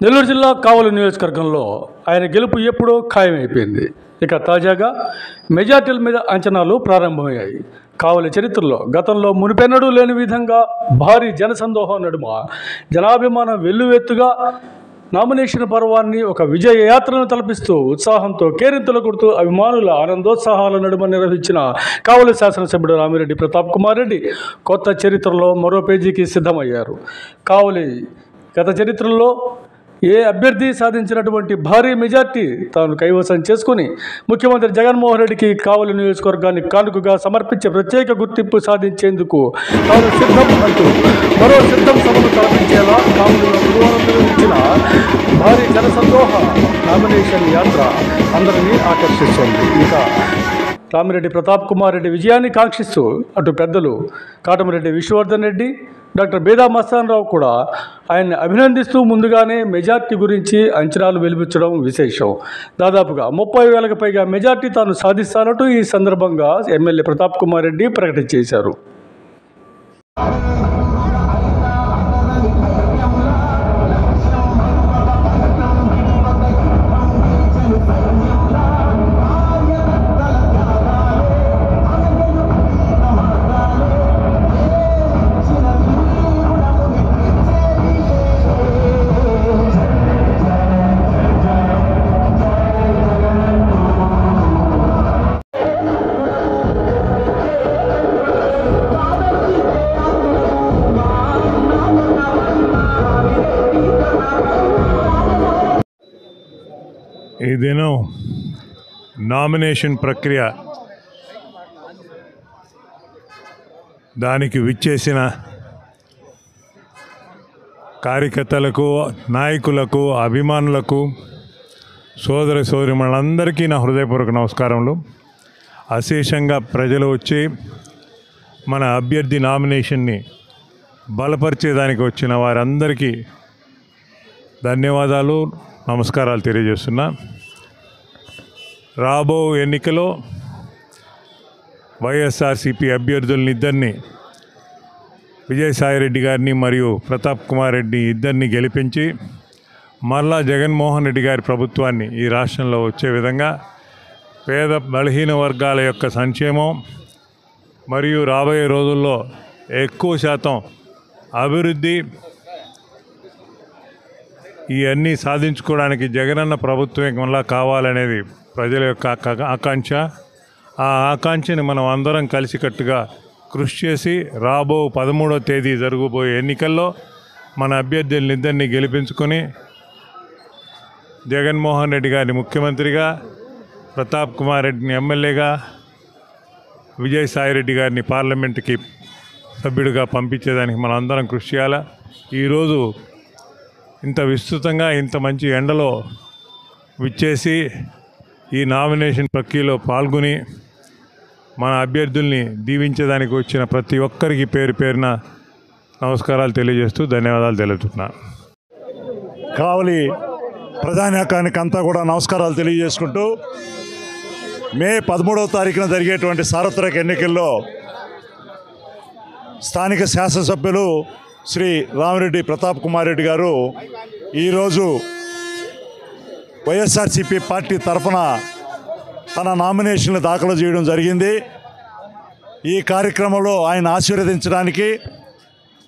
నెల్లూరు జిల్లా కావలి నియోజకవర్గంలో ఆయన గెలుపు ఎప్పుడో ఖాయమైపోయింది. ఇక తాజాగా మెజార్టీల మీద అంచనాలు ప్రారంభమయ్యాయి. కావలి చరిత్రలో గతంలో మునిపెన్నడూ లేని విధంగా భారీ జనసందోహం నడుమ జనాభిమానం వెల్లువెత్తుగా నామినేషన్ పర్వాన్ని ఒక విజయ యాత్రను తలపిస్తూ ఉత్సాహంతో కేరింతలు కొడుతూ అభిమానుల ఆనందోత్సాహాల నడుమ నిర్వహించిన కావలి శాసనసభ్యుడు రామిరెడ్డి ప్రతాప్ కుమార్ రెడ్డి కొత్త చరిత్రలో మరో పేజీకి సిద్ధమయ్యారు. కావలి గత చరిత్రలో ఏ అభ్యర్థి సాధించినటువంటి భారీ మెజార్టీ తాను కైవసం చేసుకుని ముఖ్యమంత్రి జగన్మోహన్ రెడ్డికి కావలి నియోజకవర్గాన్ని కానుకగా సమర్పించే ప్రత్యేక గుర్తింపు సాధించేందుకు తాను సిద్ధం అంటూ మరో సిద్ధం సభను తలపించేలా కావలిలో గురువారం నిర్వహించిన భారీ జనసందోహ నామినేషన్ యాత్ర అందరినీ ఆకర్షిస్తోంది. ఇంకా రామిరెడ్డి ప్రతాప్ కుమార్ రెడ్డి విజయాన్ని కాంక్షిస్తూ అటు పెద్దలు కాటమరెడ్డి విష్ణువర్ధన్ రెడ్డి, డాక్టర్ బేదా మస్తాన్ రావు కూడా ఆయన్ని అభినందిస్తూ ముందుగానే మెజార్టీ గురించి అంచనాలు వెలిపించడం విశేషం. దాదాపుగా 30,000కు పైగా మెజార్టీ తాను సాధిస్తానంటూ ఈ సందర్భంగా ఎమ్మెల్యే ప్రతాప్ కుమార్ రెడ్డి ప్రకటించేశారు. ఈ దినం నామినేషన్ ప్రక్రియ దానికి విచ్చేసిన కార్యకర్తలకు, నాయకులకు, అభిమానులకు, సోదర సోదరీమణులందరికీ నా హృదయపూర్వక నమస్కారములు. అశేషంగా ప్రజలు వచ్చి మన అభ్యర్థి నామినేషన్ని బలపరిచేదానికి వచ్చిన వారందరికీ ధన్యవాదాలు, నమస్కారాలు తెలియజేస్తున్నా. రాబో ఎన్నికలో వైఎస్ఆర్సీపీ అభ్యర్థులని ఇద్దరిని, విజయసాయిరెడ్డి గారిని మరియు ప్రతాప్ కుమార్ రెడ్డి ఇద్దరిని గెలిపించి మరలా జగన్మోహన్ రెడ్డి గారి ప్రభుత్వాన్ని ఈ రాష్ట్రంలో వచ్చే విధంగా పేద బలహీన వర్గాల యొక్క సంక్షేమం మరియు రాబోయే రోజుల్లో ఎక్కువ శాతం అభివృద్ధి ఇవన్నీ సాధించుకోవడానికి జగనన్న ప్రభుత్వం వల్ల కావాలనేది ప్రజల యొక్క ఆకాంక్ష. ఆ ఆకాంక్షని మనం అందరం కలిసికట్టుగా కృషి చేసి రాబో 13వ తేదీ జరగబోయే ఎన్నికల్లో మన అభ్యర్థులనిద్దరినీ గెలిపించుకొని జగన్మోహన్ రెడ్డి గారిని ముఖ్యమంత్రిగా, ప్రతాప్ కుమార్ రెడ్డిని ఎమ్మెల్యేగా, విజయసాయిరెడ్డి గారిని పార్లమెంటుకి సభ్యుడిగా పంపించేదానికి మనం అందరం కృషి చేయాలి. ఈరోజు ఇంత విస్తృతంగా ఇంత మంచి ఎండలో విచ్చేసి ఈ నామినేషన్ ప్రక్రియలో పాల్గొని మన అభ్యర్థుల్ని దీవించేదానికి వచ్చిన ప్రతి ఒక్కరికి పేరు పేరున నమస్కారాలు తెలియజేస్తూ ధన్యవాదాలు తెలుపుతున్నా. కావలి ప్రజానీకానికి అంతా కూడా నమస్కారాలు తెలియజేసుకుంటూ మే 13వ తారీఖున జరిగేటువంటి సార్వత్రిక ఎన్నికల్లో స్థానిక శాసనసభ్యులు శ్రీ రామిరెడ్డి ప్రతాప్ కుమార్ రెడ్డి గారు ఈరోజు వైఎస్ఆర్సీపీ పార్టీ తరఫున తన నామినేషన్లు దాఖలు చేయడం జరిగింది. ఈ కార్యక్రమంలో ఆయన ఆశీర్వదించడానికి,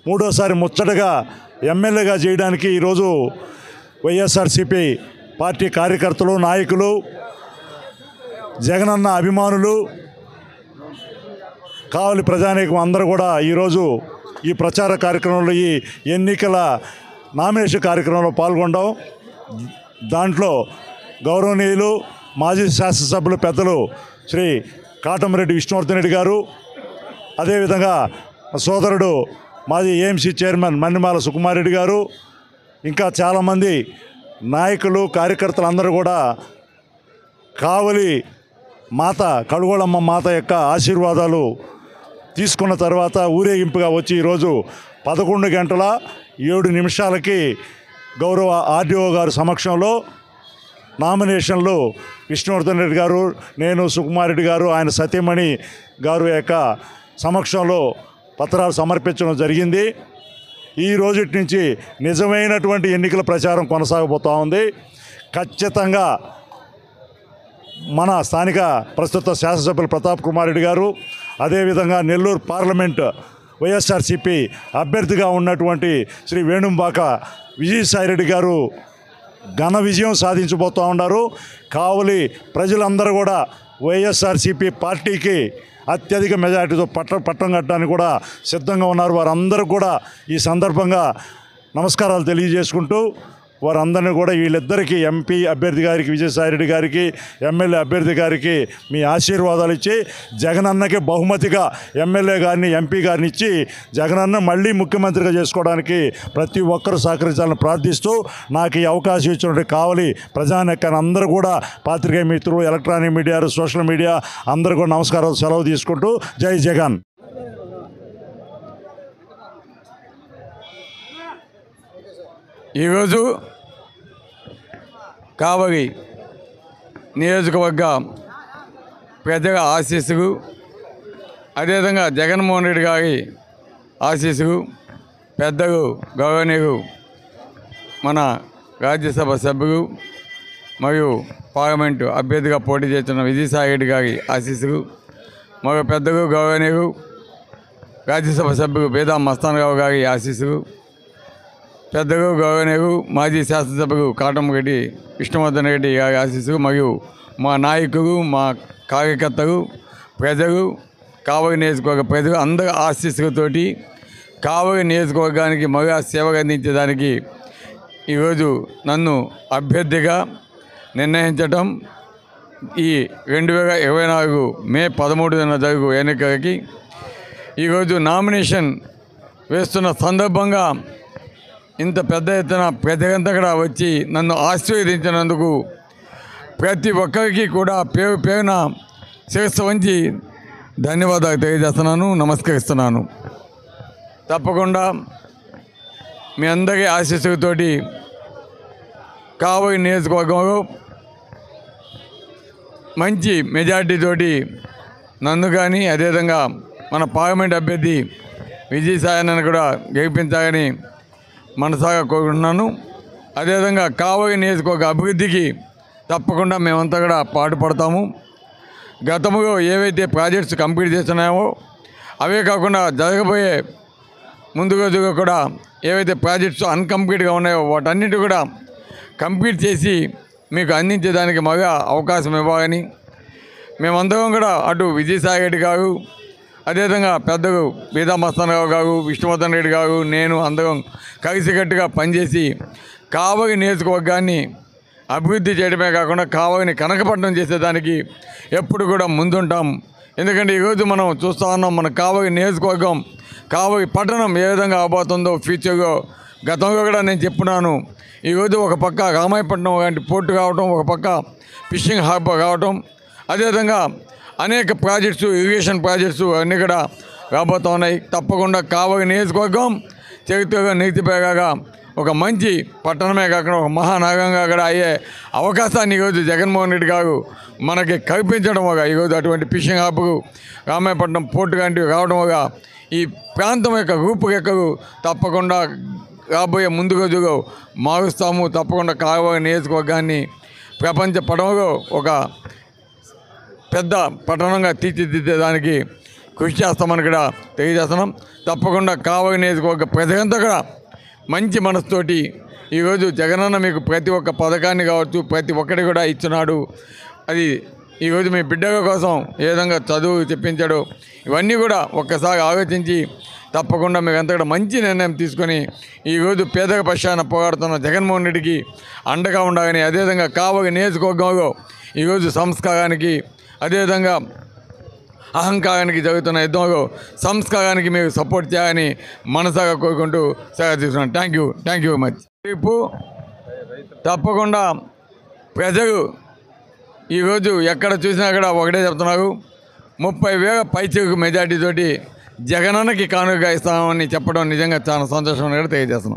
మూడోసారి ముచ్చటగా ఎమ్మెల్యేగా చేయడానికి ఈరోజు వైఎస్ఆర్సీపీ పార్టీ కార్యకర్తలు, నాయకులు, జగనన్న అభిమానులు, కావలి ప్రజానీకం అందరూ కూడా ఈరోజు ఈ ప్రచార కార్యక్రమంలో, ఈ ఎన్నికల నామినేషన్ కార్యక్రమంలో పాల్గొనడం. దాంట్లో గౌరవనీయులు మాజీ శాసనసభ్యులు పెద్దలు శ్రీ కాటమరెడ్డి విష్ణువర్ధన్ రెడ్డి గారు, అదేవిధంగా సోదరుడు మాజీ ఏఎంసీ చైర్మన్ మన్నిమాల సుకుమార్ రెడ్డి గారు, ఇంకా చాలామంది నాయకులు, కార్యకర్తలు అందరూ కూడా కావలి మాత, కడుగోళమ్మ మాత యొక్క ఆశీర్వాదాలు తీసుకున్న తర్వాత ఊరేగింపుగా వచ్చి ఈరోజు 11:07 గౌరవ ఆర్డీఓ గారు సమక్షంలో నామినేషన్లు విష్ణువర్ధన్ రెడ్డి గారు, నేను, సుకుమార్ రెడ్డి గారు, ఆయన సతీమణి గారు యొక్క సమక్షంలో పత్రాలు సమర్పించడం జరిగింది. ఈ రోజుటి నుంచి నిజమైనటువంటి ఎన్నికల ప్రచారం కొనసాగబోతూ ఉంది. ఖచ్చితంగా మన స్థానిక ప్రస్తుత శాసనసభ్యులు ప్రతాప్ కుమార్ రెడ్డి గారు, అదేవిధంగా నెల్లూరు పార్లమెంట్ వైఎస్ఆర్సీపీ అభ్యర్థిగా ఉన్నటువంటి శ్రీ వేణుంబాక విజయసాయిరెడ్డి గారు ఘన విజయం సాధించబోతూ ఉన్నారు. కావలి ప్రజలందరూ కూడా వైఎస్ఆర్సీపీ పార్టీకి అత్యధిక మెజార్టీతో పట్టం కట్టడానికి కూడా సిద్ధంగా ఉన్నారు. వారందరూ కూడా ఈ సందర్భంగా నమస్కారాలు తెలియజేసుకుంటూ వారందరినీ కూడా వీళ్ళిద్దరికీ ఎంపీ అభ్యర్థి గారికి విజయసాయిరెడ్డి గారికి, ఎమ్మెల్యే అభ్యర్థి గారికి మీ ఆశీర్వాదాలు ఇచ్చి జగనన్నకి బహుమతిగా ఎమ్మెల్యే గారిని, ఎంపీ గారిని ఇచ్చి జగనన్న మళ్ళీ ముఖ్యమంత్రిగా చేసుకోవడానికి ప్రతి ఒక్కరూ సహకరించాలని ప్రార్థిస్తూ నాకు ఈ అవకాశం ఇచ్చినటువంటి కావలి ప్రజానీకాన్ని అందరూ కూడా పాత్రికేయ మిత్రులు, ఎలక్ట్రానిక్ మీడియా, సోషల్ మీడియా అందరూ కూడా నమస్కారాలు సెలవు తీసుకుంటూ జై జగన్. ఈరోజు కావలి నియోజకవర్గ ప్రజల ఆశీస్సులు, అదేవిధంగా జగన్మోహన్ రెడ్డి గారి ఆశీస్సులు, పెద్దలు గౌరవనీయులు మన రాజ్యసభ సభ్యులు మరియు పార్లమెంటు అభ్యర్థిగా పోటీ చేస్తున్న విజయసాయిరెడ్డి గారి ఆశీస్సులు, మరో పెద్దలు గౌరవనీయులు రాజ్యసభ సభ్యులు బేదా మస్తానరావు గారి ఆశీస్సులు, పెద్దలు గౌరవనీయులు మాజీ శాసనసభ్యులు కాటంరెడ్డి విష్ణువర్ధన్ రెడ్డి గారి ఆశీస్సులు మరియు మా నాయకులు, మా కార్యకర్తలు, ప్రజలు, కావలి నియోజకవర్గ ప్రజలు అందరి ఆశీస్సులతోటి కావలి నియోజకవర్గానికి మరో సేవలు అందించడానికి ఈరోజు నన్ను అభ్యర్థిగా నిర్ణయించటం, ఈ 2024 మే 13న జరుగు ఎన్నికలకి ఈరోజు నామినేషన్ వేస్తున్న సందర్భంగా ఇంత పెద్ద ఎత్తున ప్రజలంతా కూడా వచ్చి నన్ను ఆశీర్వదించినందుకు ప్రతి ఒక్కరికి కూడా పేరు పేరున శిరస్సు వంచి ధన్యవాదాలు తెలియజేస్తున్నాను, నమస్కరిస్తున్నాను. తప్పకుండా మీ అందరి ఆశీస్సులతోటి కావలి నియోజకవర్గంలో మంచి మెజార్టీతోటి నన్ను కానీ అదేవిధంగా మన పార్లమెంట్ అభ్యర్థి విజయసాయిని కూడా గెలిపించాలని మనసాగా కోరుకుంటున్నాను. అదేవిధంగా కావలి నియోజకవర్గ అభివృద్ధికి తప్పకుండా మేమంతా కూడా పాటుపడతాము. గతంలో ఏవైతే ప్రాజెక్ట్స్ కంప్లీట్ చేస్తున్నామో అవే కాకుండా జరగబోయే ముందు రోజుగా కూడా ఏవైతే ప్రాజెక్ట్స్ అన్కంప్లీట్గా ఉన్నాయో వాటన్నిటి కూడా కంప్లీట్ చేసి మీకు అందించేదానికి మరో అవకాశం ఇవ్వాలని మేమందరం కూడా అటు విజయసాయిరెడ్డి గారు, అదేవిధంగా పెద్దలు బీదా మస్తానరావు గారు, విష్ణువర్ధన్ రెడ్డి గారు, నేను అందరం కలిసికట్టుగా పనిచేసి కావలి నియోజకవర్గాన్ని అభివృద్ధి చేయడమే కాకుండా కావలిని కనకపట్నం చేసేదానికి ఎప్పుడు కూడా ముందుంటాం. ఎందుకంటే ఈరోజు మనం చూస్తూ ఉన్నాం మన కావలి నియోజకవర్గం, కావలి పట్టణం ఏ విధంగా అవబోతుందో ఫ్యూచర్లో. గతంలో కూడా నేను చెప్పున్నాను, ఈరోజు ఒక పక్క రామాయపట్నం లాంటి పోర్టు కావటం, ఒక పక్క ఫిషింగ్ హార్బర్ కావటం, అదేవిధంగా అనేక ప్రాజెక్ట్స్, ఇరిగేషన్ ప్రాజెక్ట్స్ అన్నీ కూడా రాబోతూ ఉన్నాయి. తప్పకుండా కావలి నియోజకవర్గం చరిత్రగా నీతిపేగా ఒక మంచి పట్టణమే కాకుండా ఒక మహానగరంగా కూడా అయ్యే అవకాశాన్ని ఈరోజు జగన్మోహన్ రెడ్డి గారు మనకి కల్పించడం వల్ల ఈరోజు అటువంటి ఫిషింగ్ హార్బర్, రామాయపట్నం పోర్టు లాంటివి రావడం వల్ల ఈ ప్రాంతం యొక్క రూపురేఖలు తప్పకుండా రాబోయే ముందు రోజుల్లో మారుస్తాము. తప్పకుండా కావలి నియోజకవర్గాన్ని ప్రపంచ పటంలో ఒక పెద్ద పట్టణంగా తీర్చిదిద్దేదానికి కృషి చేస్తామని కూడా తెలియజేస్తున్నాం. తప్పకుండా కావలి నియోజకవర్గ ప్రజలంతా కూడా మంచి మనసుతోటి ఈరోజు జగనన్న మీకు ప్రతి ఒక్క పథకాన్ని కావచ్చు ప్రతి ఒక్కటి కూడా ఇచ్చినాడు. అది ఈరోజు మీ బిడ్డల కోసం ఏ విధంగా చదువు చెప్పించాడు, ఇవన్నీ కూడా ఒక్కసారి ఆలోచించి తప్పకుండా మీరంతా కూడా మంచి నిర్ణయం తీసుకొని ఈరోజు పేదల పక్షాన పోరాడుతున్న జగన్మోహన్ రెడ్డికి అండగా ఉండాలని, అదేవిధంగా కావలి నియోజకవర్గంలో ఈరోజు సంస్కారానికి, అదేవిధంగా అహంకారానికి జరుగుతున్న యుద్ధంలో సంస్కారానికి మీరు సపోర్ట్ చేయాలని మనసాగా కోరుకుంటూ సెలవు తీసుకున్నాను. Thank you much. రేపు తప్పకుండా ప్రజలు ఈరోజు ఎక్కడ చూసినా కూడా ఒకటే చెప్తున్నారు, 30,000 పైచిలకు మెజార్టీతోటి జగనన్నకి కానుకగా ఇస్తామని చెప్పడం నిజంగా చాలా సంతోషంగా తెలియజేస్తున్నాం.